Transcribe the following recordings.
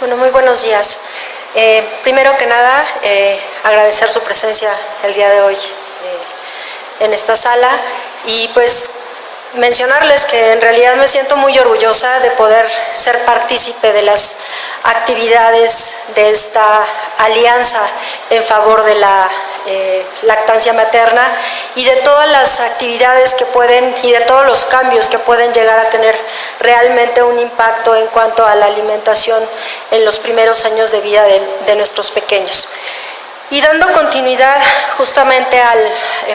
Bueno, muy buenos días. Primero que nada, agradecer su presencia el día de hoy en esta sala y pues mencionarles que en realidad me siento muy orgullosa de poder ser partícipe de las actividades de esta alianza en favor de la lactancia materna y de todas las actividades que pueden y de todos los cambios que pueden llegar a tener realmente un impacto en cuanto a la alimentación en los primeros años de vida de nuestros pequeños. Y dando continuidad justamente al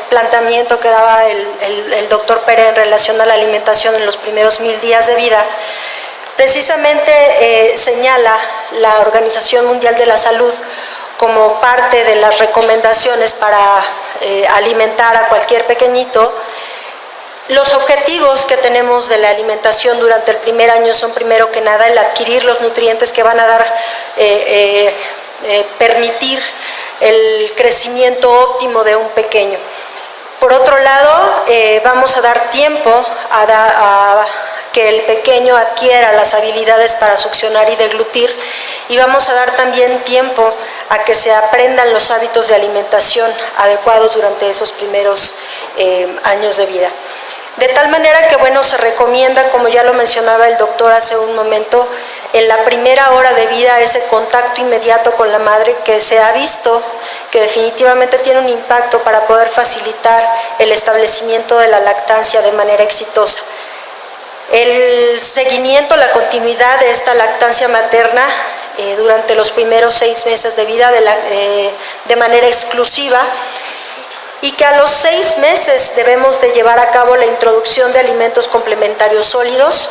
planteamiento que daba el doctor Pérez en relación a la alimentación en los primeros 1000 días de vida, precisamente señala la Organización Mundial de la Salud como parte de las recomendaciones para alimentar a cualquier pequeñito. Los objetivos que tenemos de la alimentación durante el primer año son, primero que nada, el adquirir los nutrientes que van a dar, permitir el crecimiento óptimo de un pequeño. Por otro lado, vamos a dar tiempo a que el pequeño adquiera las habilidades para succionar y deglutir, y vamos a dar también tiempo a que se aprendan los hábitos de alimentación adecuados durante esos primeros años de vida. De tal manera que, bueno, se recomienda, como ya lo mencionaba el doctor hace un momento, en la primera hora de vida ese contacto inmediato con la madre, que se ha visto que definitivamente tiene un impacto para poder facilitar el establecimiento de la lactancia de manera exitosa. El seguimiento, la continuidad de esta lactancia materna durante los primeros 6 meses de vida de manera exclusiva, y que a los 6 meses debemos de llevar a cabo la introducción de alimentos complementarios sólidos,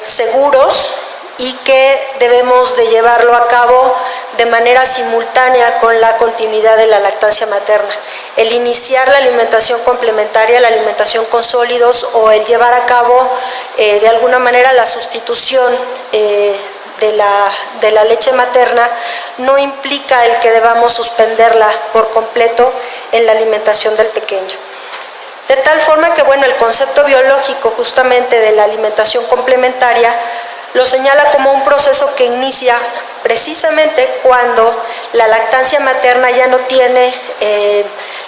seguros, y que debemos de llevarlo a cabo de manera simultánea con la continuidad de la lactancia materna. El iniciar la alimentación complementaria, la alimentación con sólidos, o el llevar a cabo de alguna manera la sustitución de la leche materna, no implica el que debamos suspenderla por completo en la alimentación del pequeño. De tal forma que, bueno, el concepto biológico justamente de la alimentación complementaria lo señala como un proceso que inicia precisamente cuando la lactancia materna ya no tiene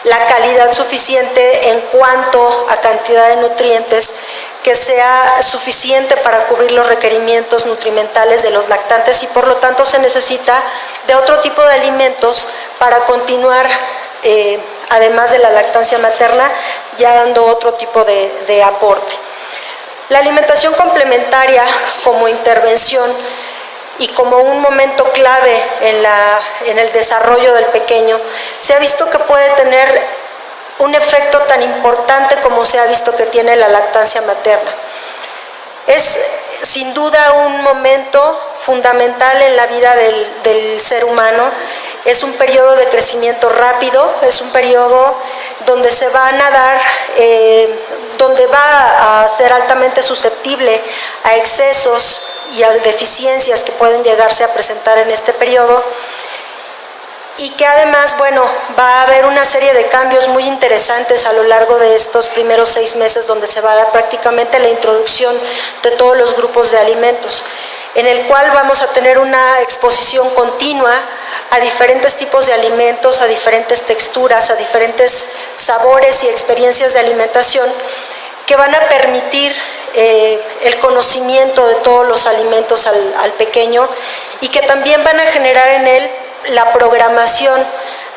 la calidad suficiente en cuanto a cantidad de nutrientes que sea suficiente para cubrir los requerimientos nutrimentales de los lactantes, y por lo tanto se necesita de otro tipo de alimentos para continuar, además de la lactancia materna, ya dando otro tipo de aporte. La alimentación complementaria como intervención y como un momento clave en el desarrollo del pequeño, se ha visto que puede tener un efecto tan importante como se ha visto que tiene la lactancia materna. Es sin duda un momento fundamental en la vida del ser humano. Es un periodo de crecimiento rápido, es un periodo donde se van a dar, donde va a ser altamente susceptible a excesos y a deficiencias que pueden llegarse a presentar en este periodo, y que además, bueno, va a haber una serie de cambios muy interesantes a lo largo de estos primeros 6 meses, donde se va a dar prácticamente la introducción de todos los grupos de alimentos, en el cual vamos a tener una exposición continua a diferentes tipos de alimentos, a diferentes texturas, a diferentes sabores y experiencias de alimentación que van a permitir el conocimiento de todos los alimentos al pequeño, y que también van a generar en él la programación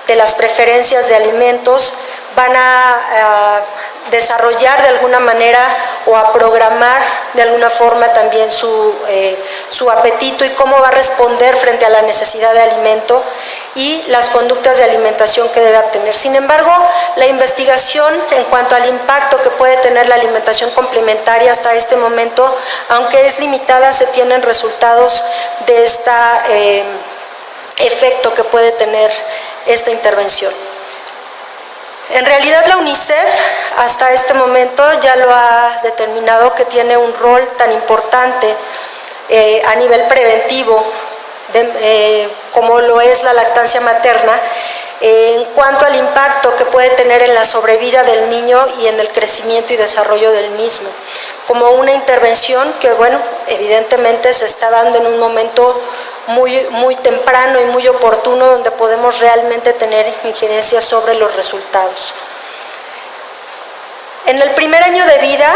de las preferencias de alimentos, van a desarrollar de alguna manera o a programar de alguna forma también su apetito y cómo va a responder frente a la necesidad de alimento y las conductas de alimentación que debe tener. Sin embargo, la investigación en cuanto al impacto que puede tener la alimentación complementaria hasta este momento, aunque es limitada, se tienen resultados de este efecto que puede tener esta intervención. En realidad, la UNICEF hasta este momento ya lo ha determinado, que tiene un rol tan importante a nivel preventivo como lo es la lactancia materna, en cuanto al impacto que puede tener en la sobrevida del niño y en el crecimiento y desarrollo del mismo, como una intervención que, bueno, evidentemente se está dando en un momento muy temprano y muy oportuno, donde podemos realmente tener injerencia sobre los resultados. En el primer año de vida,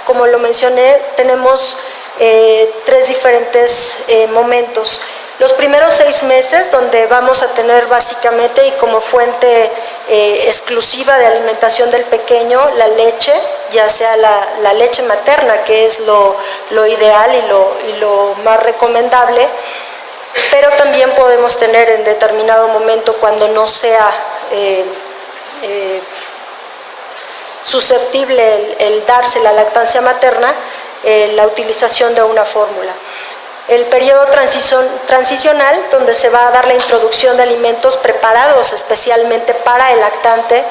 como lo mencioné, tenemos 3 diferentes momentos. Los primeros 6 meses, donde vamos a tener básicamente y como fuente exclusiva de alimentación del pequeño, la leche, ya sea la leche materna, que es lo ideal y lo más recomendable, pero también podemos tener en determinado momento, cuando no sea susceptible el darse la lactancia materna, la utilización de una fórmula. El periodo transicional, donde se va a dar la introducción de alimentos preparados especialmente para el lactante,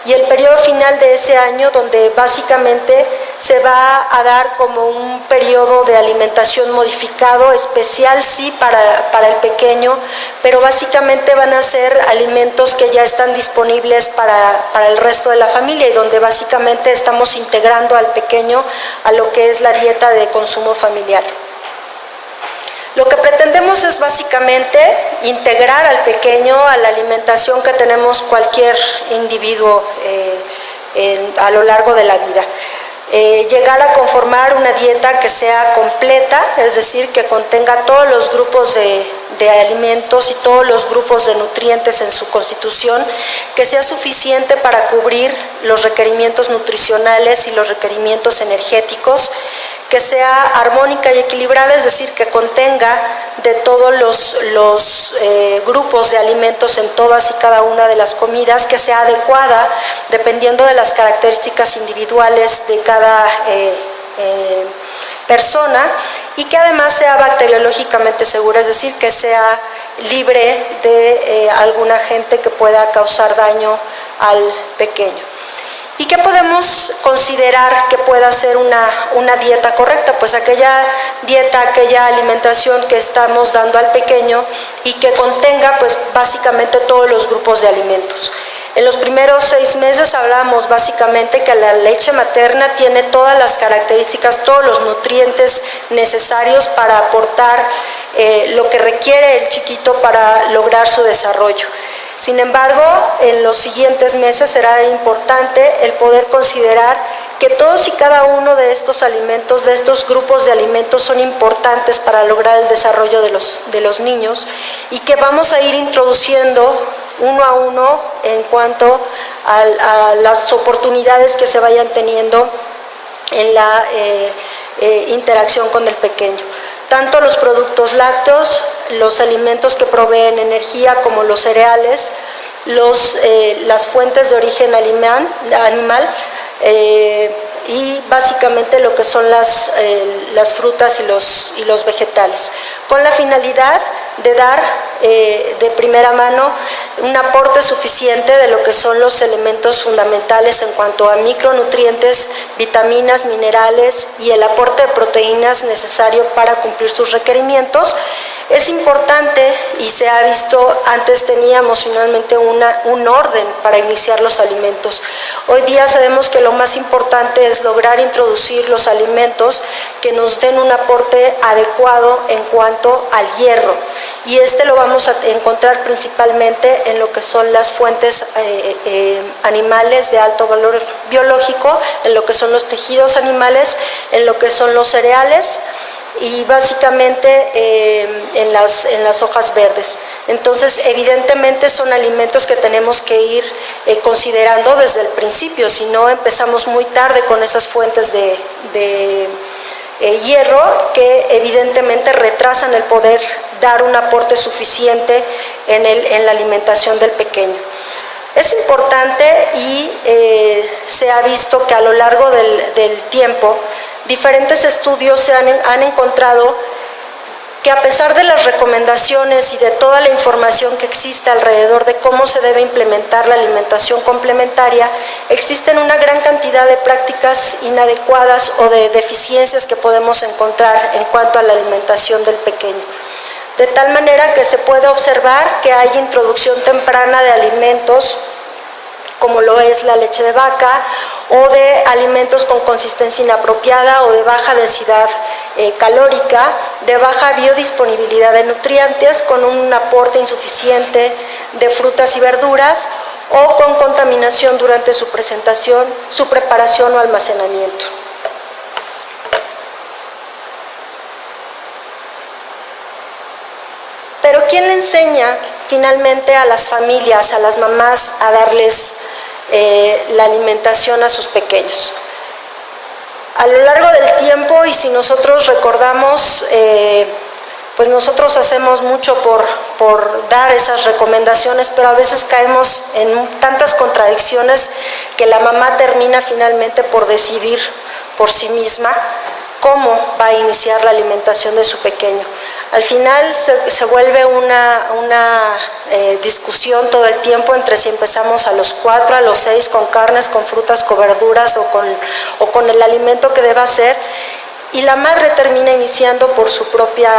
y el periodo final de ese año, donde básicamente se va a dar como un periodo de alimentación modificado, especial sí para el pequeño, pero básicamente van a ser alimentos que ya están disponibles para el resto de la familia, y donde básicamente estamos integrando al pequeño a lo que es la dieta de consumo familiar. Lo que pretendemos es básicamente integrar al pequeño a la alimentación que tenemos cualquier individuo a lo largo de la vida. Llegar a conformar una dieta que sea completa, es decir, que contenga todos los grupos de alimentos y todos los grupos de nutrientes en su constitución, que sea suficiente para cubrir los requerimientos nutricionales y los requerimientos energéticos, que sea armónica y equilibrada, es decir, que contenga de todos los grupos de alimentos en todas y cada una de las comidas, que sea adecuada dependiendo de las características individuales de cada persona, y que además sea bacteriológicamente segura, es decir, que sea libre de algún agente que pueda causar daño al pequeño. ¿Y qué podemos considerar que pueda ser una dieta correcta? Pues aquella dieta, aquella alimentación que estamos dando al pequeño y que contenga pues básicamente todos los grupos de alimentos. En los primeros 6 meses hablamos básicamente que la leche materna tiene todas las características, todos los nutrientes necesarios para aportar lo que requiere el chiquito para lograr su desarrollo. Sin embargo, en los siguientes meses será importante el poder considerar que todos y cada uno de estos alimentos, de estos grupos de alimentos, son importantes para lograr el desarrollo de los niños, y que vamos a ir introduciendo uno a uno en cuanto a las oportunidades que se vayan teniendo en la interacción con el pequeño. Tanto los productos lácteos, los alimentos que proveen energía como los cereales, las fuentes de origen animal y básicamente lo que son las frutas y los vegetales, con la finalidad de dar de primera mano un aporte suficiente de lo que son los elementos fundamentales en cuanto a micronutrientes, vitaminas, minerales y el aporte de proteínas necesario para cumplir sus requerimientos. Es importante, y se ha visto, antes teníamos finalmente un orden para iniciar los alimentos. Hoy día sabemos que lo más importante es lograr introducir los alimentos que nos den un aporte adecuado en cuanto al hierro, y lo vamos a encontrar principalmente en lo que son las fuentes animales de alto valor biológico, en lo que son los tejidos animales, en lo que son los cereales, y básicamente en las hojas verdes. Entonces, evidentemente son alimentos que tenemos que ir considerando desde el principio, si no empezamos muy tarde con esas fuentes de hierro que evidentemente retrasan el poder dar un aporte suficiente en la alimentación del pequeño. Es importante, y se ha visto que a lo largo del tiempo diferentes estudios se han encontrado que, a pesar de las recomendaciones y de toda la información que existe alrededor de cómo se debe implementar la alimentación complementaria, existen una gran cantidad de prácticas inadecuadas o de deficiencias que podemos encontrar en cuanto a la alimentación del pequeño. de tal manera que se puede observar que hay introducción temprana de alimentos como lo es la leche de vaca, o de alimentos con consistencia inapropiada o de baja densidad calórica, de baja biodisponibilidad de nutrientes, con un aporte insuficiente de frutas y verduras, o con contaminación durante su presentación, su preparación o almacenamiento. Pero ¿quién le enseña finalmente a las familias, a las mamás, a darles la alimentación a sus pequeños? A lo largo del tiempo, y si nosotros recordamos, pues nosotros hacemos mucho por dar esas recomendaciones, pero a veces caemos en tantas contradicciones que la mamá termina finalmente por decidir por sí misma cómo va a iniciar la alimentación de su pequeño. Al final se vuelve una discusión todo el tiempo entre si empezamos a los 4, a los 6 con carnes, con frutas, con verduras o con el alimento que deba ser, y la madre termina iniciando por su propio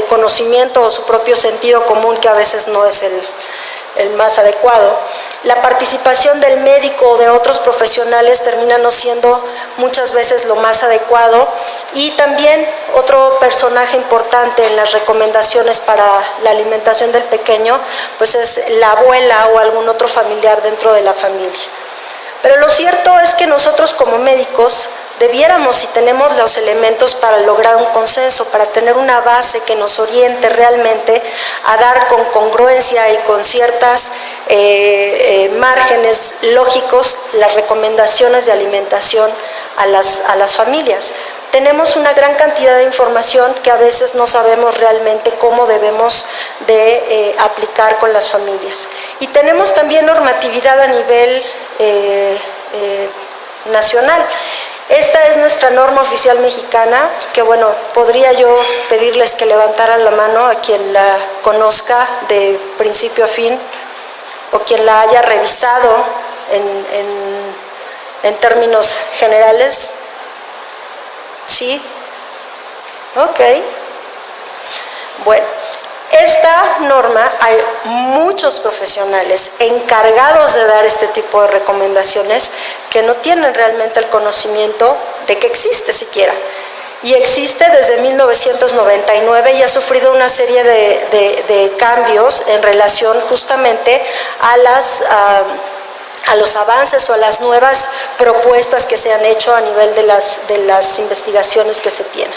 conocimiento o su propio sentido común, que a veces no es el más adecuado. La participación del médico o de otros profesionales termina no siendo muchas veces lo más adecuado, y también otro personaje importante en las recomendaciones para la alimentación del pequeño pues es la abuela o algún otro familiar dentro de la familia. Pero lo cierto es que nosotros como médicos debiéramos, si tenemos los elementos para lograr un consenso, para tener una base que nos oriente realmente a dar con congruencia y con ciertas márgenes lógicos las recomendaciones de alimentación a las familias. Tenemos una gran cantidad de información que a veces no sabemos realmente cómo debemos de aplicar con las familias. Y tenemos también normatividad a nivel nacional. Esta es nuestra norma oficial mexicana, que bueno, podría yo pedirles que levantaran la mano a quien la conozca de principio a fin, o quien la haya revisado en términos generales. ¿Sí? Ok. Bueno, esta norma, hay muchos profesionales encargados de dar este tipo de recomendaciones que no tienen realmente el conocimiento de que existe siquiera. Y existe desde 1999 y ha sufrido una serie de cambios en relación justamente a los avances o a las nuevas propuestas que se han hecho a nivel de las investigaciones que se tienen.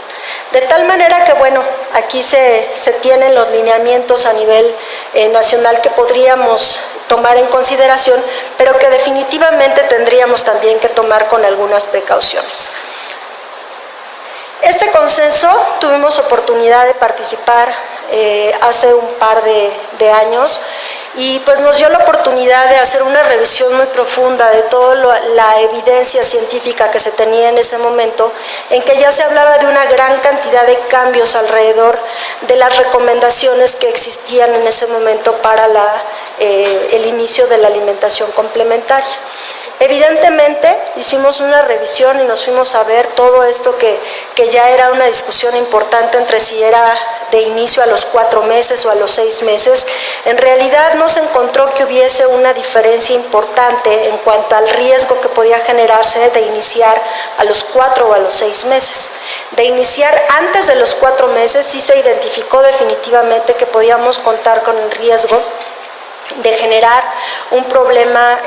De tal manera que, bueno, aquí se tienen los lineamientos a nivel nacional que podríamos tomar en consideración, pero que definitivamente tendríamos también que tomar con algunas precauciones. Este consenso tuvimos oportunidad de participar hace un par de años, y pues nos dio la oportunidad de hacer una revisión muy profunda de toda la evidencia científica que se tenía en ese momento, en que ya se hablaba de una gran cantidad de cambios alrededor de las recomendaciones que existían en ese momento para el inicio de la alimentación complementaria. Evidentemente hicimos una revisión y nos fuimos a ver todo esto que ya era una discusión importante entre si era de inicio a los 4 meses o a los 6 meses. En realidad no se encontró que hubiese una diferencia importante en cuanto al riesgo que podía generarse de iniciar a los 4 o a los 6 meses. De iniciar antes de los 4 meses sí se identificó definitivamente que podíamos contar con el riesgo de generar un problema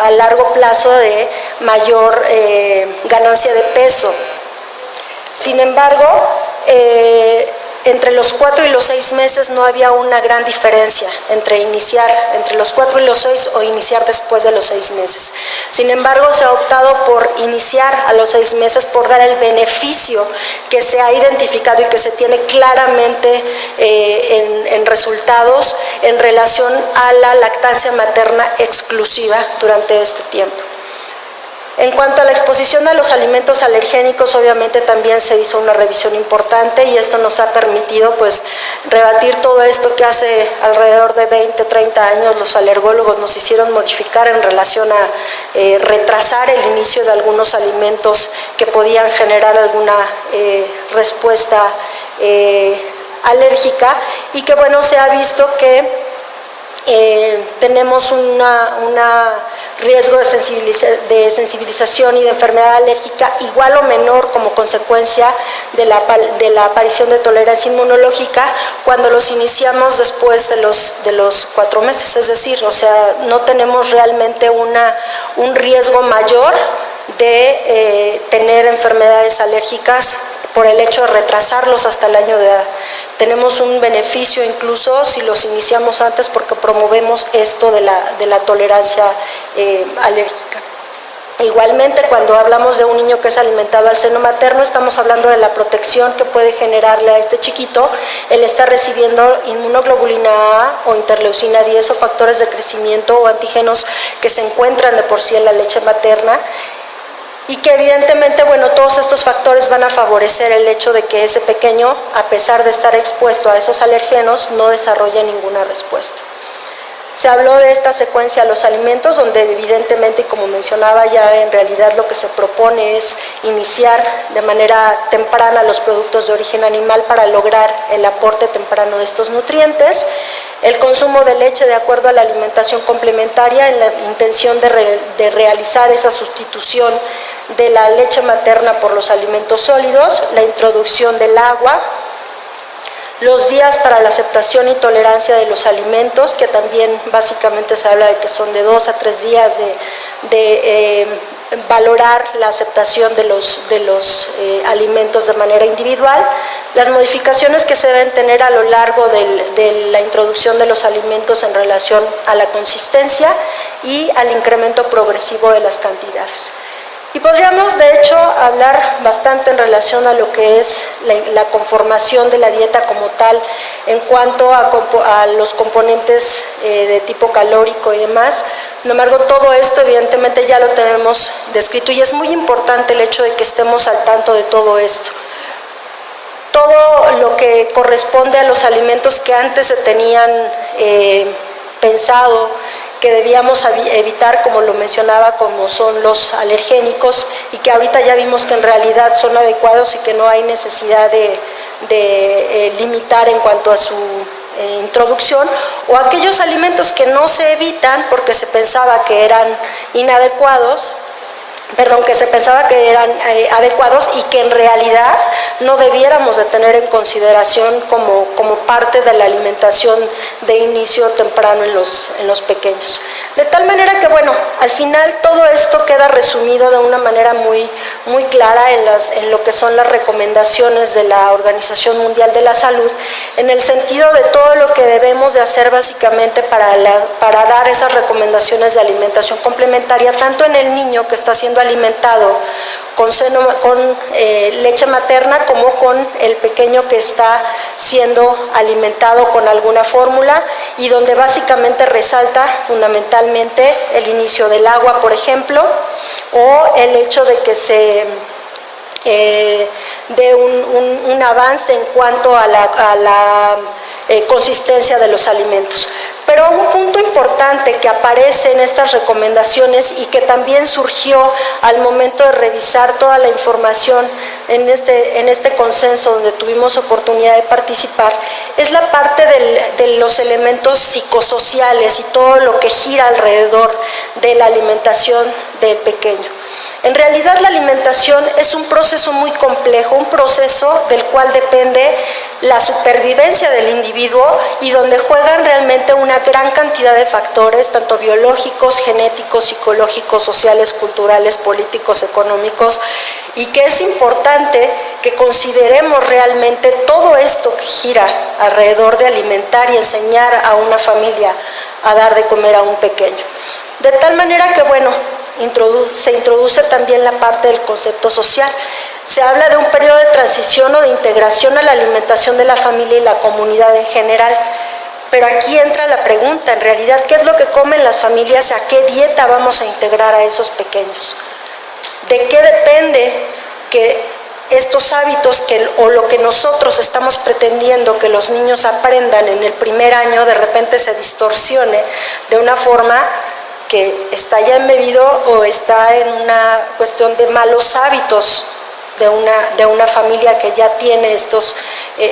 a largo plazo de mayor ganancia de peso. Sin embargo, entre los 4 y los 6 meses no había una gran diferencia entre iniciar entre los 4 y los 6 o iniciar después de los 6 meses. Sin embargo, se ha optado por iniciar a los 6 meses por dar el beneficio que se ha identificado y que se tiene claramente en resultados en relación a la lactancia materna exclusiva durante este tiempo. En cuanto a la exposición a los alimentos alergénicos, obviamente también se hizo una revisión importante y esto nos ha permitido pues rebatir todo esto que hace alrededor de 20, 30 años los alergólogos nos hicieron modificar en relación a retrasar el inicio de algunos alimentos que podían generar alguna respuesta alérgica, y que bueno, se ha visto que tenemos una riesgo de sensibilización y de enfermedad alérgica igual o menor como consecuencia de la aparición de tolerancia inmunológica cuando los iniciamos después de los 4 meses, es decir, o sea, no tenemos realmente un riesgo mayor de tener enfermedades alérgicas por el hecho de retrasarlos hasta el año de edad. Tenemos un beneficio incluso si los iniciamos antes porque promovemos esto de la tolerancia alérgica. Igualmente, cuando hablamos de un niño que es alimentado al seno materno, estamos hablando de la protección que puede generarle a este chiquito el estar recibiendo inmunoglobulina A o interleucina 10 o factores de crecimiento o antígenos que se encuentran de por sí en la leche materna, y que evidentemente, bueno, todos estos factores van a favorecer el hecho de que ese pequeño, a pesar de estar expuesto a esos alergenos, no desarrolle ninguna respuesta. Se habló de esta secuencia a los alimentos, donde evidentemente, y como mencionaba ya, en realidad lo que se propone es iniciar de manera temprana los productos de origen animal para lograr el aporte temprano de estos nutrientes. El consumo de leche de acuerdo a la alimentación complementaria en la intención de realizar esa sustitución de la leche materna por los alimentos sólidos, la introducción del agua, los días para la aceptación y tolerancia de los alimentos, que también básicamente se habla de que son de 2 a 3 días de valorar la aceptación de los alimentos de manera individual, las modificaciones que se deben tener a lo largo de la introducción de los alimentos en relación a la consistencia y al incremento progresivo de las cantidades. Y podríamos, de hecho, hablar bastante en relación a lo que es la conformación de la dieta como tal, en cuanto a los componentes de tipo calórico y demás. Sin embargo, todo esto evidentemente ya lo tenemos descrito y es muy importante el hecho de que estemos al tanto de todo esto. Todo lo que corresponde a los alimentos que antes se tenían pensado que debíamos evitar, como lo mencionaba, como son los alergénicos, y que ahorita ya vimos que en realidad son adecuados y que no hay necesidad de limitar en cuanto a su introducción, o aquellos alimentos que no se evitan porque se pensaba que eran inadecuados, que se pensaba que eran adecuados y que en realidad no debiéramos de tener en consideración como parte de la alimentación de inicio temprano en los pequeños. De tal manera que, bueno, al final todo esto queda resumido de una manera muy, muy clara en lo que son las recomendaciones de la Organización Mundial de la Salud, en el sentido de todo lo que debemos de hacer básicamente para dar esas recomendaciones de alimentación complementaria, tanto en el niño que está siendo alimentado con leche materna como con el pequeño que está siendo alimentado con alguna fórmula, y donde básicamente resalta fundamentalmente el inicio del agua, por ejemplo, o el hecho de que se dé un avance en cuanto a la consistencia de los alimentos. Pero un punto importante que aparece en estas recomendaciones y que también surgió al momento de revisar toda la información en este consenso donde tuvimos oportunidad de participar, es la parte de los elementos psicosociales y todo lo que gira alrededor de la alimentación del pequeño. En realidad la alimentación es un proceso muy complejo, un proceso del cual depende la supervivencia del individuo y donde juegan realmente una gran cantidad de factores, tanto biológicos, genéticos, psicológicos, sociales, culturales, políticos, económicos, y que es importante que consideremos realmente todo esto que gira alrededor de alimentar y enseñar a una familia a dar de comer a un pequeño. De tal manera que, bueno, se introduce también la parte del concepto social. Se habla de un periodo de transición o de integración a la alimentación de la familia y la comunidad en general. Pero aquí entra la pregunta, en realidad, ¿qué es lo que comen las familias? ¿A qué dieta vamos a integrar a esos pequeños? ¿De qué depende que estos hábitos o lo que nosotros estamos pretendiendo que los niños aprendan en el primer año de repente se distorsione de una forma que está ya embebido o está en una cuestión de malos hábitos de una familia que ya tiene estos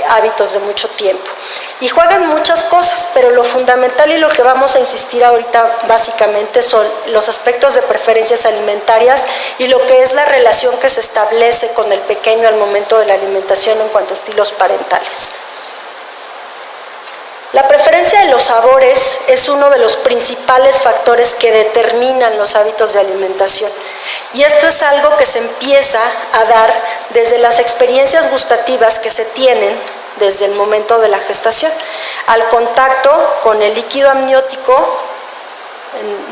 hábitos de mucho tiempo? Y juegan muchas cosas, pero lo fundamental y lo que vamos a insistir ahorita básicamente son los aspectos de preferencias alimentarias y lo que es la relación que se establece con el pequeño al momento de la alimentación en cuanto a estilos parentales. La preferencia de los sabores es uno de los principales factores que determinan los hábitos de alimentación. Y esto es algo que se empieza a dar desde las experiencias gustativas que se tienen desde el momento de la gestación, al contacto con el líquido amniótico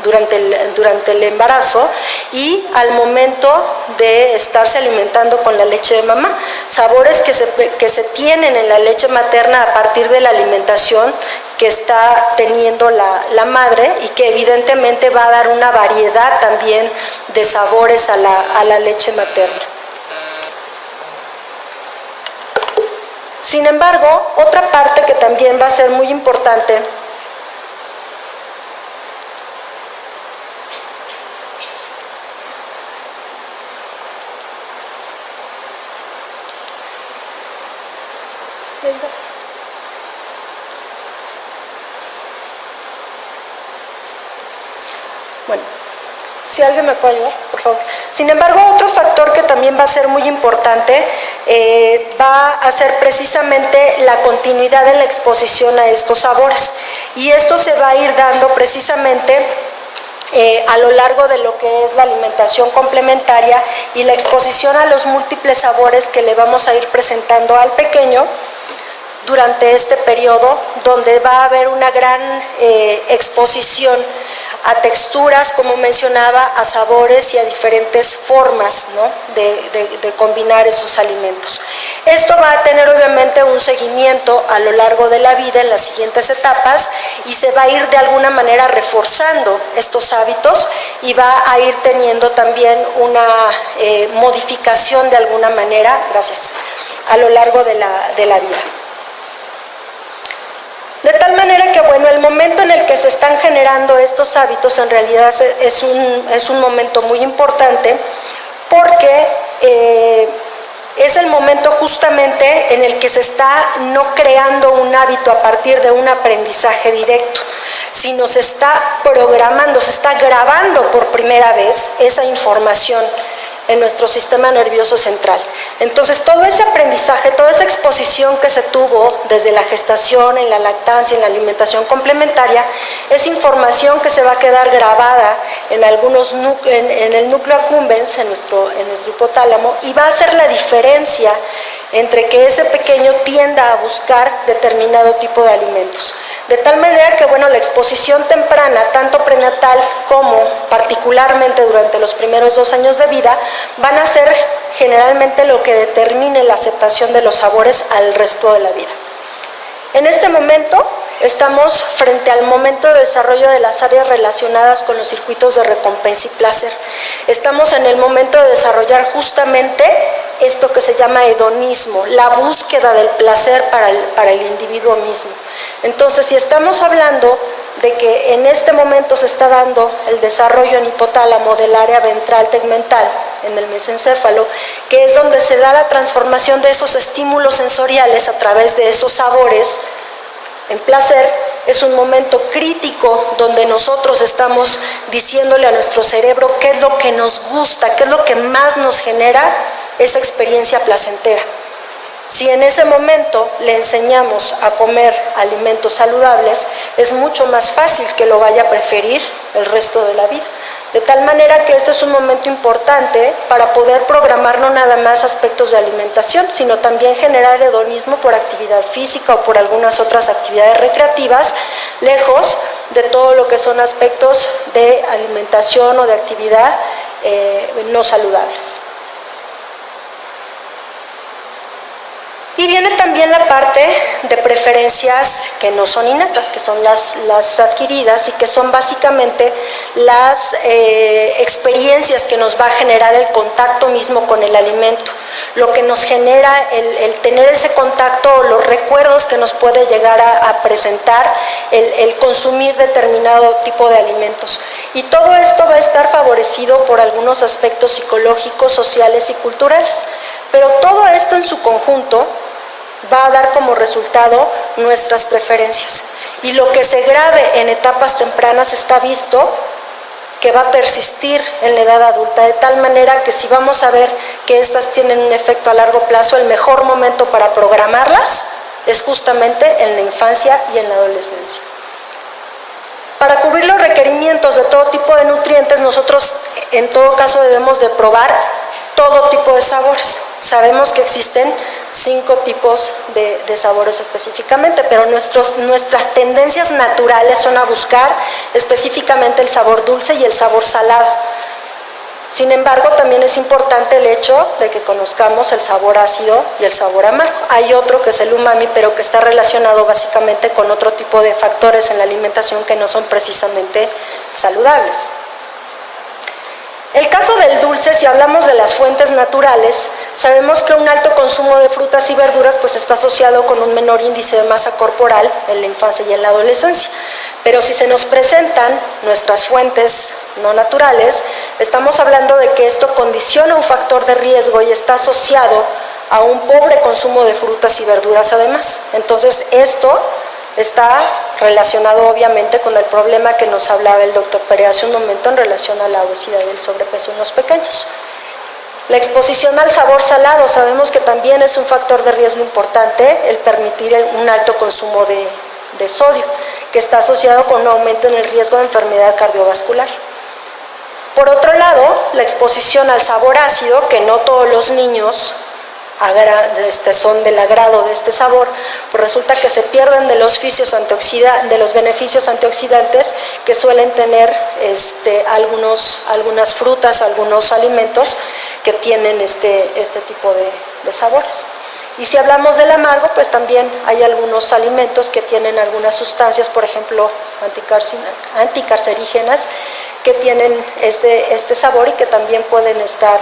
durante el embarazo y al momento de estarse alimentando con la leche de mamá. Sabores que se tienen en la leche materna a partir de la alimentación que está teniendo la madre y que evidentemente va a dar una variedad también de sabores a la leche materna. Sin embargo, otra parte que también va a ser muy importante Bueno, si alguien me puede ayudar, por favor. Sin embargo, otro factor que también va a ser muy importante va a ser precisamente la continuidad en la exposición a estos sabores. Y esto se va a ir dando precisamente a lo largo de lo que es la alimentación complementaria y la exposición a los múltiples sabores que le vamos a ir presentando al pequeño durante este periodo, donde va a haber una gran exposición a texturas, como mencionaba, a sabores y a diferentes formas, ¿no?, de combinar esos alimentos. Esto va a tener obviamente un seguimiento a lo largo de la vida en las siguientes etapas y se va a ir de alguna manera reforzando estos hábitos y va a ir teniendo también una modificación de alguna manera, gracias, a lo largo de la vida. De tal manera que, bueno, el momento en el que se están generando estos hábitos en realidad es un momento muy importante porque es el momento justamente en el que se está no creando un hábito a partir de un aprendizaje directo, sino se está programando, se está grabando por primera vez esa información en nuestro sistema nervioso central. Entonces, todo ese aprendizaje, toda esa exposición que se tuvo desde la gestación, en la lactancia, en la alimentación complementaria, es información que se va a quedar grabada en el núcleo accumbens, en nuestro hipotálamo, y va a hacer la diferencia entre que ese pequeño tienda a buscar determinado tipo de alimentos. De tal manera que, bueno, la exposición temprana, tanto prenatal como particularmente durante los primeros 2 años de vida, van a ser generalmente lo que determine la aceptación de los sabores al resto de la vida. En este momento estamos frente al momento de desarrollo de las áreas relacionadas con los circuitos de recompensa y placer. Estamos en el momento de desarrollar justamente esto que se llama hedonismo, la búsqueda del placer para el individuo mismo. Entonces, si estamos hablando de que en este momento se está dando el desarrollo en hipotálamo del área ventral tegmental, en el mesencéfalo, que es donde se da la transformación de esos estímulos sensoriales a través de esos sabores en placer, es un momento crítico donde nosotros estamos diciéndole a nuestro cerebro qué es lo que nos gusta, qué es lo que más nos genera esa experiencia placentera. Si en ese momento le enseñamos a comer alimentos saludables, es mucho más fácil que lo vaya a preferir el resto de la vida. De tal manera que este es un momento importante para poder programar no nada más aspectos de alimentación, sino también generar hedonismo por actividad física o por algunas otras actividades recreativas, lejos de todo lo que son aspectos de alimentación o de actividad no saludables. Y viene también también la parte de preferencias que no son innatas, que son las adquiridas y que son básicamente las experiencias que nos va a generar el contacto mismo con el alimento, lo que nos genera el tener ese contacto o los recuerdos que nos puede llegar a presentar el consumir determinado tipo de alimentos. Y todo esto va a estar favorecido por algunos aspectos psicológicos, sociales y culturales. Pero todo esto en su conjunto va a dar como resultado nuestras preferencias. Y lo que se grabe en etapas tempranas está visto que va a persistir en la edad adulta, de tal manera que si vamos a ver que estas tienen un efecto a largo plazo, el mejor momento para programarlas es justamente en la infancia y en la adolescencia. Para cubrir los requerimientos de todo tipo de nutrientes, nosotros en todo caso debemos de probar todo tipo de sabores. Sabemos que existen 5 tipos de sabores específicamente, pero nuestras tendencias naturales son a buscar específicamente el sabor dulce y el sabor salado. Sin embargo, también es importante el hecho de que conozcamos el sabor ácido y el sabor amargo. Hay otro que es el umami, pero que está relacionado básicamente con otro tipo de factores en la alimentación que no son precisamente saludables. El caso del dulce, si hablamos de las fuentes naturales, sabemos que un alto consumo de frutas y verduras pues está asociado con un menor índice de masa corporal en la infancia y en la adolescencia. Pero si se nos presentan nuestras fuentes no naturales, estamos hablando de que esto condiciona un factor de riesgo y está asociado a un pobre consumo de frutas y verduras además. Entonces esto está relacionado obviamente con el problema que nos hablaba el doctor Pérez hace un momento en relación a la obesidad y el sobrepeso en los pequeños. La exposición al sabor salado, sabemos que también es un factor de riesgo importante el permitir un alto consumo de sodio, que está asociado con un aumento en el riesgo de enfermedad cardiovascular. Por otro lado, la exposición al sabor ácido, que no todos los niños son del agrado de este sabor, pues resulta que se pierden de los beneficios antioxidantes que suelen tener algunas frutas, algunos alimentos que tienen este tipo de sabores. Y si hablamos del amargo, pues también hay algunos alimentos que tienen algunas sustancias, por ejemplo, anticarcerígenas, que tienen este sabor y que también pueden estar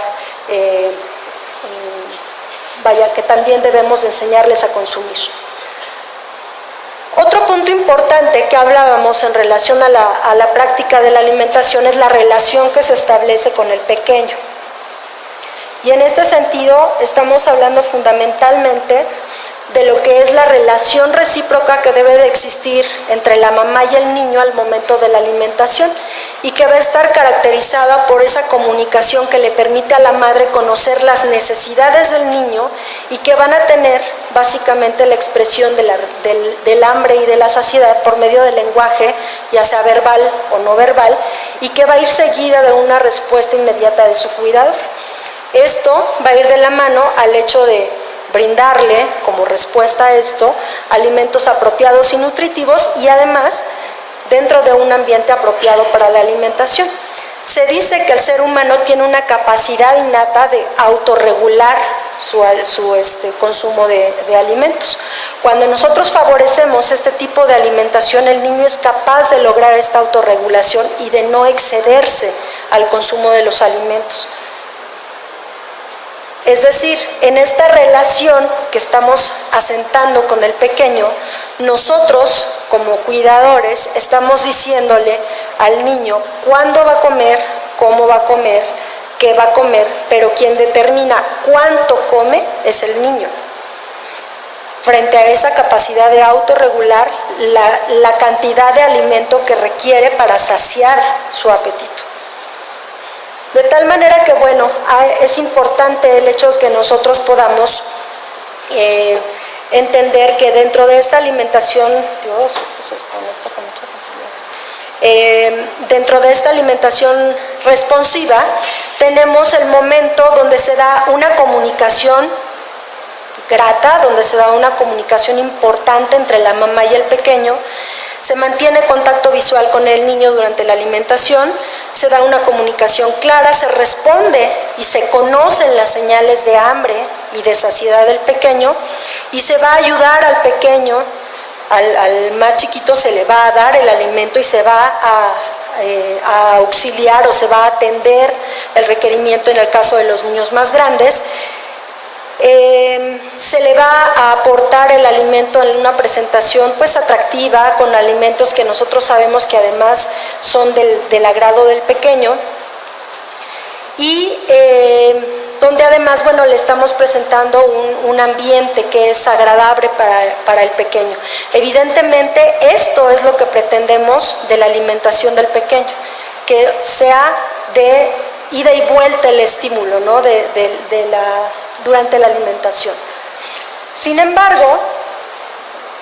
que también debemos enseñarles a consumir. Otro punto importante que hablábamos en relación a la práctica de la alimentación es la relación que se establece con el pequeño. Y en este sentido estamos hablando fundamentalmente de lo que es la relación recíproca que debe de existir entre la mamá y el niño al momento de la alimentación y que va a estar caracterizada por esa comunicación que le permite a la madre conocer las necesidades del niño y que van a tener básicamente la expresión del hambre y de la saciedad por medio del lenguaje, ya sea verbal o no verbal, y que va a ir seguida de una respuesta inmediata de su cuidador. Esto va a ir de la mano al hecho de brindarle como respuesta a esto alimentos apropiados y nutritivos y además dentro de un ambiente apropiado para la alimentación. Se dice que el ser humano tiene una capacidad innata de autorregular su consumo de alimentos. Cuando nosotros favorecemos este tipo de alimentación, el niño es capaz de lograr esta autorregulación y de no excederse al consumo de los alimentos. Es decir, en esta relación que estamos asentando con el pequeño, nosotros como cuidadores estamos diciéndole al niño cuándo va a comer, cómo va a comer, qué va a comer, pero quien determina cuánto come es el niño. Frente a esa capacidad de autorregular la cantidad de alimento que requiere para saciar su apetito. De tal manera que, bueno, es importante el hecho de que nosotros podamos entender que dentro de esta alimentación, dentro de esta alimentación responsiva, tenemos el momento donde se da una comunicación grata, donde se da una comunicación importante entre la mamá y el pequeño. Se mantiene contacto visual con el niño durante la alimentación, se da una comunicación clara, se responde y se conocen las señales de hambre y de saciedad del pequeño y se va a ayudar al pequeño, al más chiquito se le va a dar el alimento y se va a auxiliar o se va a atender el requerimiento en el caso de los niños más grandes. Se le va a aportar el alimento en una presentación pues atractiva, con alimentos que nosotros sabemos que además son del agrado del pequeño, y donde además, bueno, le estamos presentando un ambiente que es agradable para el pequeño. Evidentemente, esto es lo que pretendemos de la alimentación del pequeño, que sea de ida y vuelta el estímulo, ¿no?, durante la alimentación. Sin embargo,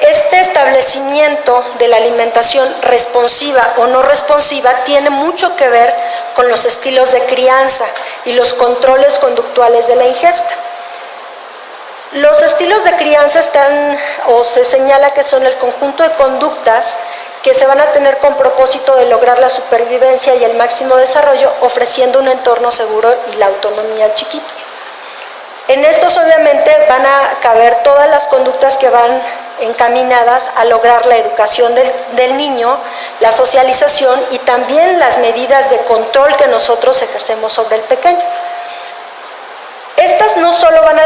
este establecimiento de la alimentación responsiva o no responsiva tiene mucho que ver con los estilos de crianza y los controles conductuales de la ingesta. Los estilos de crianza se señala que son el conjunto de conductas que se van a tener con propósito de lograr la supervivencia y el máximo desarrollo, ofreciendo un entorno seguro y la autonomía al chiquito. En estos obviamente van a caber todas las conductas que van encaminadas a lograr la educación del niño, la socialización y también las medidas de control que nosotros ejercemos sobre el pequeño. Estas no solo van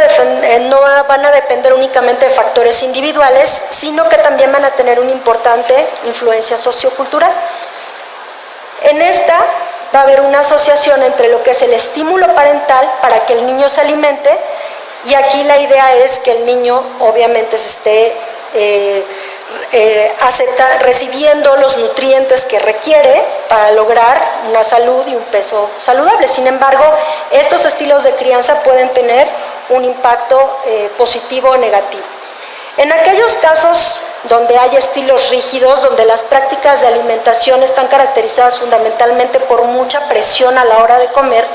a depender únicamente de factores individuales, sino que también van a tener una importante influencia sociocultural. En esta va a haber una asociación entre lo que es el estímulo parental para que el niño se alimente, y aquí la idea es que el niño obviamente se esté recibiendo los nutrientes que requiere para lograr una salud y un peso saludable. Sin embargo, estos estilos de crianza pueden tener un impacto positivo o negativo. En aquellos casos donde hay estilos rígidos, donde las prácticas de alimentación están caracterizadas fundamentalmente por mucha presión a la hora de comer,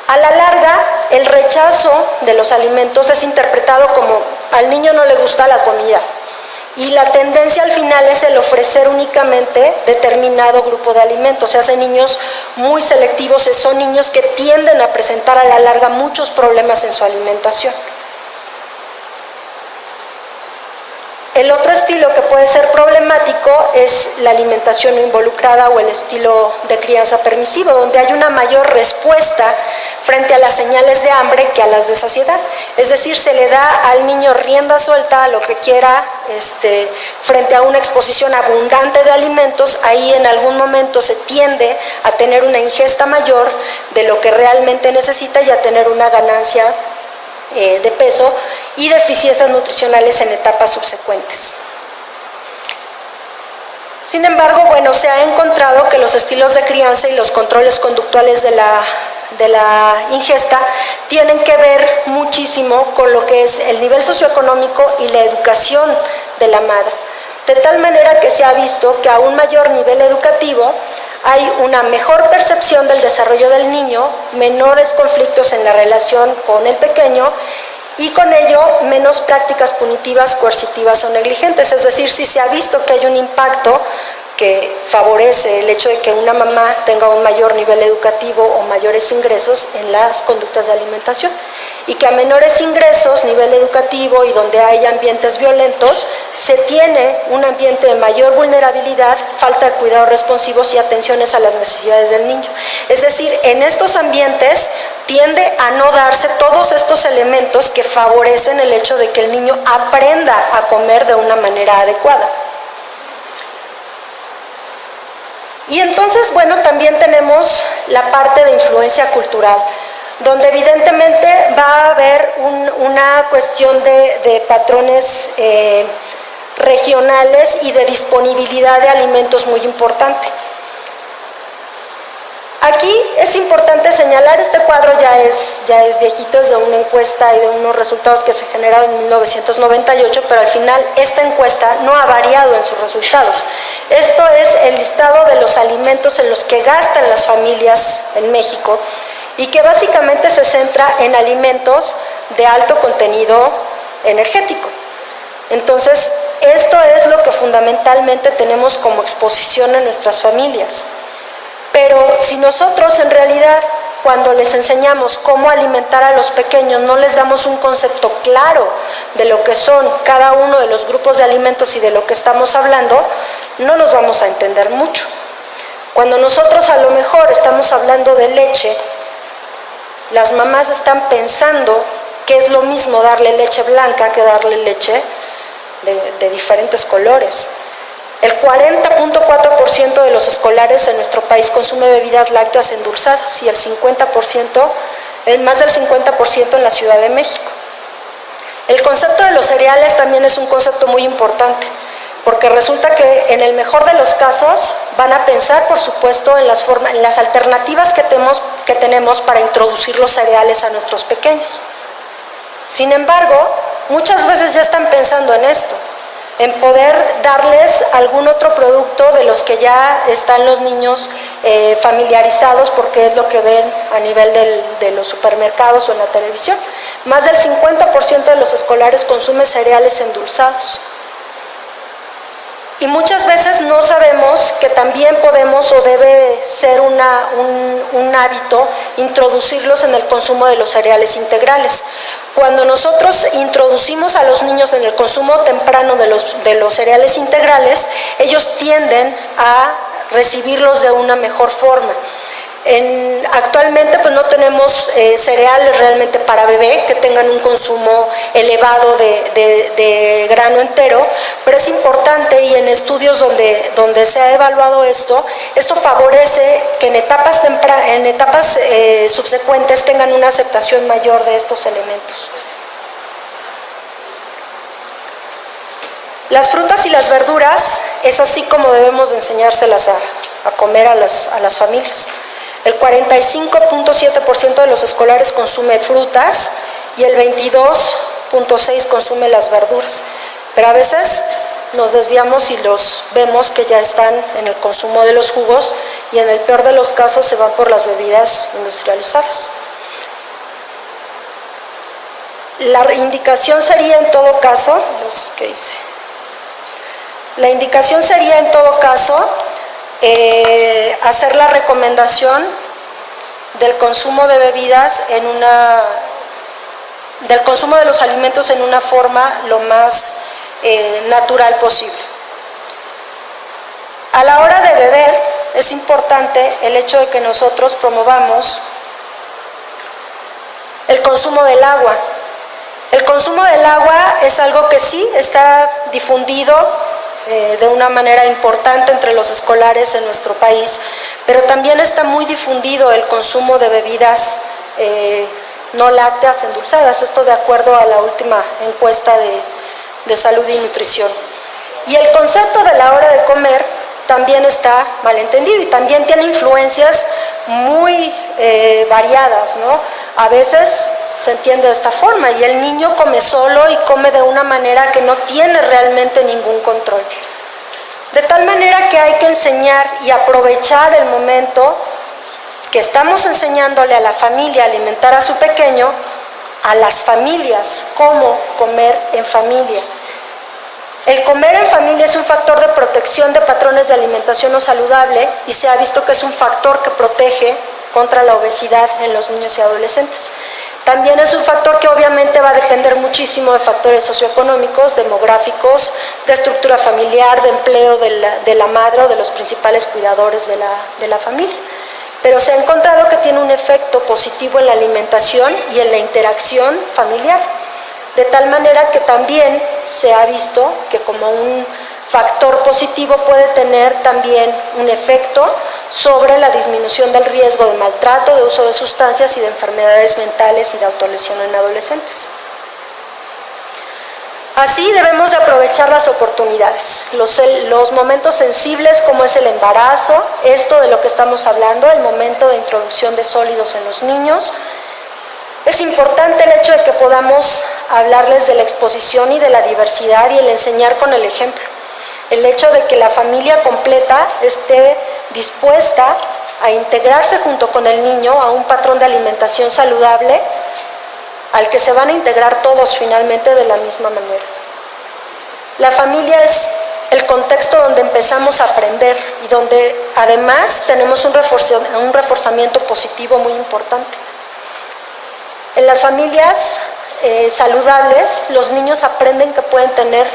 a la larga el rechazo de los alimentos es interpretado como al niño no le gusta la comida, y la tendencia al final es el ofrecer únicamente determinado grupo de alimentos. Se hacen niños muy selectivos, son niños que tienden a presentar a la larga muchos problemas en su alimentación. El otro estilo que puede ser problemático es la alimentación no involucrada o el estilo de crianza permisivo, donde hay una mayor respuesta frente a las señales de hambre que a las de saciedad. Es decir, se le da al niño rienda suelta a lo que quiera, frente a una exposición abundante de alimentos. Ahí en algún momento se tiende a tener una ingesta mayor de lo que realmente necesita y a tener una ganancia de peso y deficiencias nutricionales en etapas subsecuentes. Sin embargo, bueno, se ha encontrado que los estilos de crianza y los controles conductuales de la ingesta tienen que ver muchísimo con lo que es el nivel socioeconómico y la educación de la madre. De tal manera que se ha visto que a un mayor nivel educativo hay una mejor percepción del desarrollo del niño, menores conflictos en la relación con el pequeño y con ello menos prácticas punitivas, coercitivas o negligentes. Es decir, si se ha visto que hay un impacto que favorece el hecho de que una mamá tenga un mayor nivel educativo o mayores ingresos en las conductas de alimentación, y que a menores ingresos, nivel educativo y donde hay ambientes violentos, se tiene un ambiente de mayor vulnerabilidad, falta de cuidados responsivos y atenciones a las necesidades del niño. Es decir, en estos ambientes tiende a no darse todos estos elementos que favorecen el hecho de que el niño aprenda a comer de una manera adecuada. Y entonces, bueno, también tenemos la parte de influencia cultural, donde evidentemente va a haber una cuestión de patrones regionales y de disponibilidad de alimentos muy importante. Aquí es importante señalar, este cuadro ya es viejito, es de una encuesta y de unos resultados que se generaron en 1998, pero al final esta encuesta no ha variado en sus resultados. Esto es el listado de los alimentos en los que gastan las familias en México y que básicamente se centra en alimentos de alto contenido energético. Entonces, esto es lo que fundamentalmente tenemos como exposición en nuestras familias. Pero si nosotros en realidad cuando les enseñamos cómo alimentar a los pequeños, no les damos un concepto claro de lo que son cada uno de los grupos de alimentos y de lo que estamos hablando, no nos vamos a entender mucho. Cuando nosotros a lo mejor estamos hablando de leche, las mamás están pensando que es lo mismo darle leche blanca que darle leche de diferentes colores. El 40.4% de los escolares en nuestro país consume bebidas lácteas endulzadas y el 50%, más del 50% en la Ciudad de México. El concepto de los cereales también es un concepto muy importante, porque resulta que en el mejor de los casos van a pensar, por supuesto, en las alternativas que tenemos para introducir los cereales a nuestros pequeños. Sin embargo, muchas veces ya están pensando en esto, en poder darles algún otro producto de los que ya están los niños familiarizados, porque es lo que ven a nivel de los supermercados o en la televisión. Más del 50% de los escolares consumen cereales endulzados. Y muchas veces no sabemos que también podemos o debe ser un hábito introducirlos en el consumo de los cereales integrales. Cuando nosotros introducimos a los niños en el consumo temprano de los cereales integrales, ellos tienden a recibirlos de una mejor forma. Actualmente pues no tenemos cereales realmente para bebé que tengan un consumo elevado de grano entero, pero es importante, y en estudios donde se ha evaluado esto favorece que en etapas subsecuentes tengan una aceptación mayor de estos elementos. Las frutas y las verduras es así como debemos de enseñárselas a comer a las familias. El 45.7% de los escolares consume frutas y el 22.6% consume las verduras. Pero a veces nos desviamos y los vemos que ya están en el consumo de los jugos y en el peor de los casos se van por las bebidas industrializadas. La indicación sería en todo caso, hacer la recomendación del consumo de bebidas del consumo de los alimentos en una forma lo más natural posible. A la hora de beber es importante el hecho de que nosotros promovamos el consumo del agua. El consumo del agua es algo que sí está difundido de una manera importante entre los escolares en nuestro país, pero también está muy difundido el consumo de bebidas no lácteas endulzadas, esto de acuerdo a la última encuesta de salud y nutrición. Y el concepto de la hora de comer también está malentendido y también tiene influencias muy variadas, ¿no? A veces se entiende de esta forma y el niño come solo y come de una manera que no tiene realmente ningún control. De tal manera que hay que enseñar y aprovechar el momento que estamos enseñándole a la familia a alimentar a su pequeño, a las familias, cómo comer en familia. El comer en familia es un factor de protección de patrones de alimentación no saludable y se ha visto que es un factor que protege contra la obesidad en los niños y adolescentes. También es un factor que obviamente va a depender muchísimo de factores socioeconómicos, demográficos, de estructura familiar, de empleo de la madre o de los principales cuidadores de la familia. Pero se ha encontrado que tiene un efecto positivo en la alimentación y en la interacción familiar. De tal manera que también se ha visto que como un factor positivo puede tener también un efecto sobre la disminución del riesgo de maltrato, de uso de sustancias y de enfermedades mentales y de autolesión en adolescentes. Así debemos de aprovechar las oportunidades, los momentos sensibles como es el embarazo, esto de lo que estamos hablando, el momento de introducción de sólidos en los niños. Es importante el hecho de que podamos hablarles de la exposición y de la diversidad y el enseñar con el ejemplo. El hecho de que la familia completa esté dispuesta a integrarse junto con el niño a un patrón de alimentación saludable al que se van a integrar todos finalmente de la misma manera. La familia es el contexto donde empezamos a aprender y donde además tenemos un reforzamiento positivo muy importante. En las familias saludables, los niños aprenden que pueden tener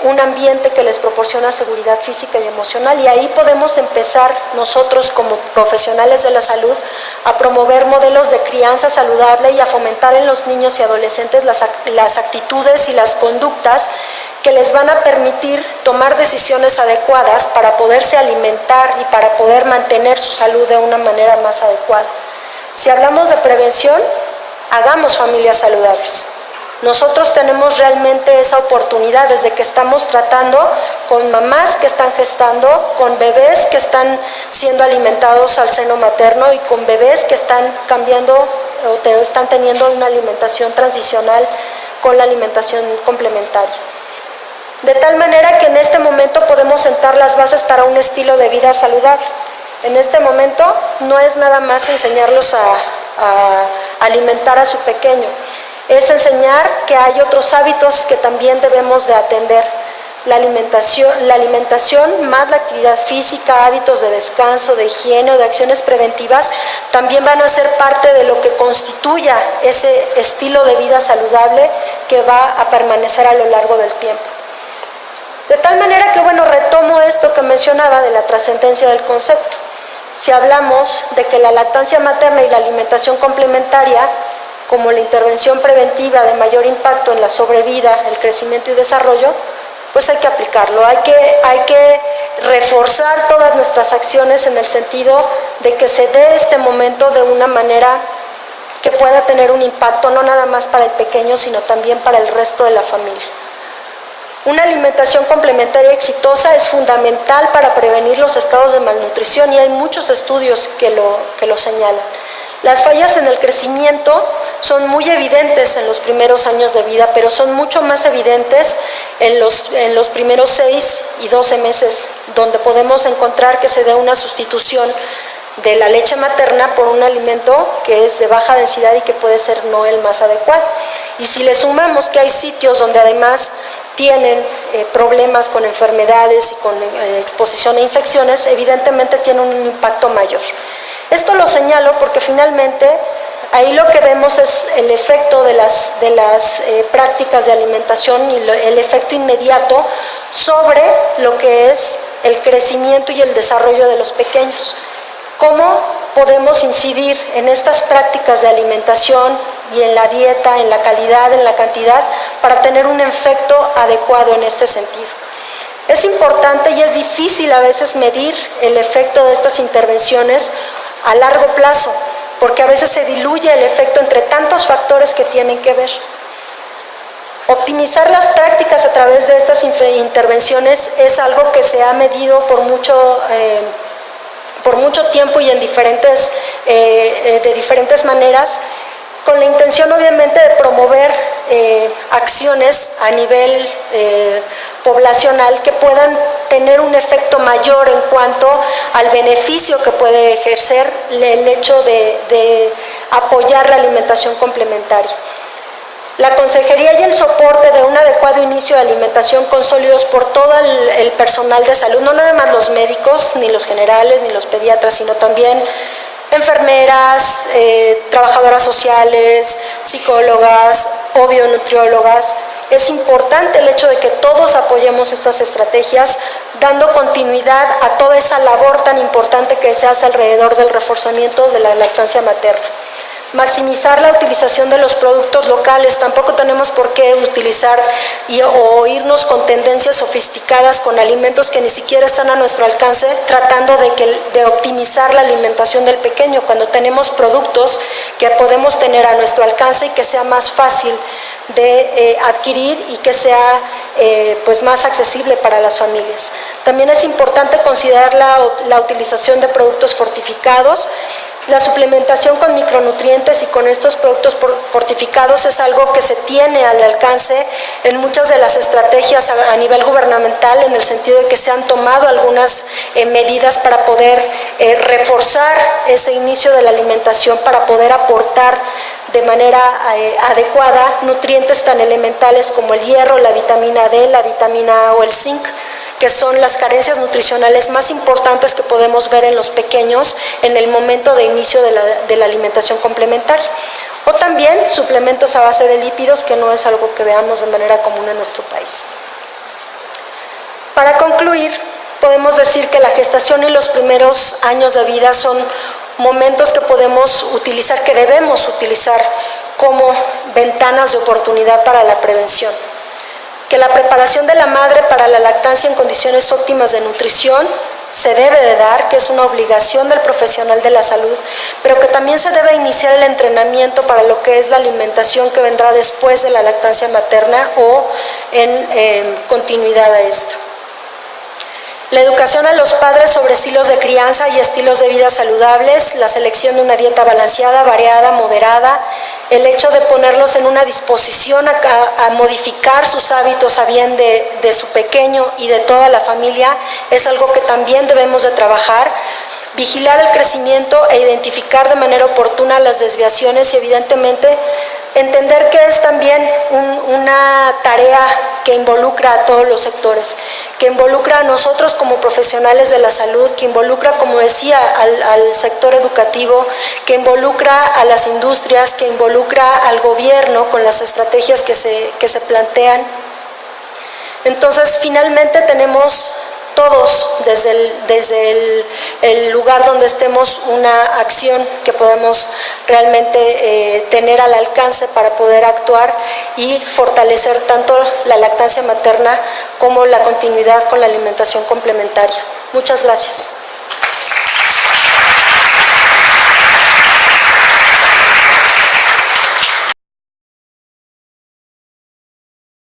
un ambiente que les proporciona seguridad física y emocional, y ahí podemos empezar nosotros como profesionales de la salud a promover modelos de crianza saludable y a fomentar en los niños y adolescentes las actitudes y las conductas que les van a permitir tomar decisiones adecuadas para poderse alimentar y para poder mantener su salud de una manera más adecuada. Si hablamos de prevención, hagamos familias saludables. Nosotros tenemos realmente esa oportunidad desde que estamos tratando con mamás que están gestando, con bebés que están siendo alimentados al seno materno y con bebés que están cambiando o están teniendo una alimentación transicional con la alimentación complementaria. De tal manera que en este momento podemos sentar las bases para un estilo de vida saludable. En este momento no es nada más enseñarlos a alimentar a su pequeño, es enseñar que hay otros hábitos que también debemos de atender. La alimentación más la actividad física, hábitos de descanso, de higiene o de acciones preventivas también van a ser parte de lo que constituya ese estilo de vida saludable que va a permanecer a lo largo del tiempo. De tal manera que, bueno, retomo esto que mencionaba de la trascendencia del concepto. Si hablamos de que la lactancia materna y la alimentación complementaria, como la intervención preventiva de mayor impacto en la sobrevida, el crecimiento y desarrollo, pues hay que aplicarlo, hay que reforzar todas nuestras acciones en el sentido de que se dé este momento de una manera que pueda tener un impacto no nada más para el pequeño, sino también para el resto de la familia. Una alimentación complementaria exitosa es fundamental para prevenir los estados de malnutrición y hay muchos estudios que lo señalan. Las fallas en el crecimiento son muy evidentes en los primeros años de vida, pero son mucho más evidentes en los primeros 6 y 12 meses, donde podemos encontrar que se dé una sustitución de la leche materna por un alimento que es de baja densidad y que puede ser no el más adecuado. Y si le sumamos que hay sitios donde además tienen problemas con enfermedades y con exposición a infecciones, evidentemente tiene un impacto mayor. Esto lo señalo porque finalmente ahí lo que vemos es el efecto de las prácticas de alimentación y el efecto inmediato sobre lo que es el crecimiento y el desarrollo de los pequeños. ¿Cómo podemos incidir en estas prácticas de alimentación y en la dieta, en la calidad, en la cantidad, para tener un efecto adecuado en este sentido? Es importante y es difícil a veces medir el efecto de estas intervenciones a largo plazo, porque a veces se diluye el efecto entre tantos factores que tienen que ver. Optimizar las prácticas a través de estas intervenciones es algo que se ha medido por mucho tiempo y en de diferentes maneras, con la intención obviamente de promover acciones a nivel poblacional que puedan tener un efecto mayor en cuanto al beneficio que puede ejercer el hecho de apoyar la alimentación complementaria. La consejería y el soporte de un adecuado inicio de alimentación con sólidos por todo el personal de salud, no nada más los médicos, ni los generales, ni los pediatras, sino también enfermeras, trabajadoras sociales, psicólogas o bionutriólogas. Es importante el hecho de que todos apoyemos estas estrategias, dando continuidad a toda esa labor tan importante que se hace alrededor del reforzamiento de la lactancia materna. Maximizar la utilización de los productos locales, tampoco tenemos por qué utilizar o irnos con tendencias sofisticadas con alimentos que ni siquiera están a nuestro alcance, tratando de optimizar la alimentación del pequeño, cuando tenemos productos que podemos tener a nuestro alcance y que sea más fácil de adquirir y que sea pues más accesible para las familias. También es importante considerar la utilización de productos fortificados. La suplementación con micronutrientes y con estos productos fortificados es algo que se tiene al alcance en muchas de las estrategias a nivel gubernamental, en el sentido de que se han tomado algunas medidas para poder reforzar ese inicio de la alimentación, para poder aportar de manera adecuada nutrientes tan elementales como el hierro, la vitamina D, la vitamina A o el zinc, que son las carencias nutricionales más importantes que podemos ver en los pequeños en el momento de inicio de la alimentación complementaria. O también suplementos a base de lípidos, que no es algo que veamos de manera común en nuestro país. Para concluir, podemos decir que la gestación y los primeros años de vida son momentos que podemos utilizar, que debemos utilizar como ventanas de oportunidad para la prevención. Que la preparación de la madre para la lactancia en condiciones óptimas de nutrición se debe de dar, que es una obligación del profesional de la salud, pero que también se debe iniciar el entrenamiento para lo que es la alimentación que vendrá después de la lactancia materna o en continuidad a esta. La educación a los padres sobre estilos de crianza y estilos de vida saludables, la selección de una dieta balanceada, variada, moderada, el hecho de ponerlos en una disposición a modificar sus hábitos a bien de su pequeño y de toda la familia, es algo que también debemos de trabajar. Vigilar el crecimiento e identificar de manera oportuna las desviaciones y evidentemente entender que es también una tarea que involucra a todos los sectores, que involucra a nosotros como profesionales de la salud, que involucra, como decía, al sector educativo, que involucra a las industrias, que involucra al gobierno con las estrategias que se plantean. Entonces, finalmente tenemos todos, desde el lugar donde estemos, una acción que podemos realmente tener al alcance para poder actuar y fortalecer tanto la lactancia materna como la continuidad con la alimentación complementaria. Muchas gracias.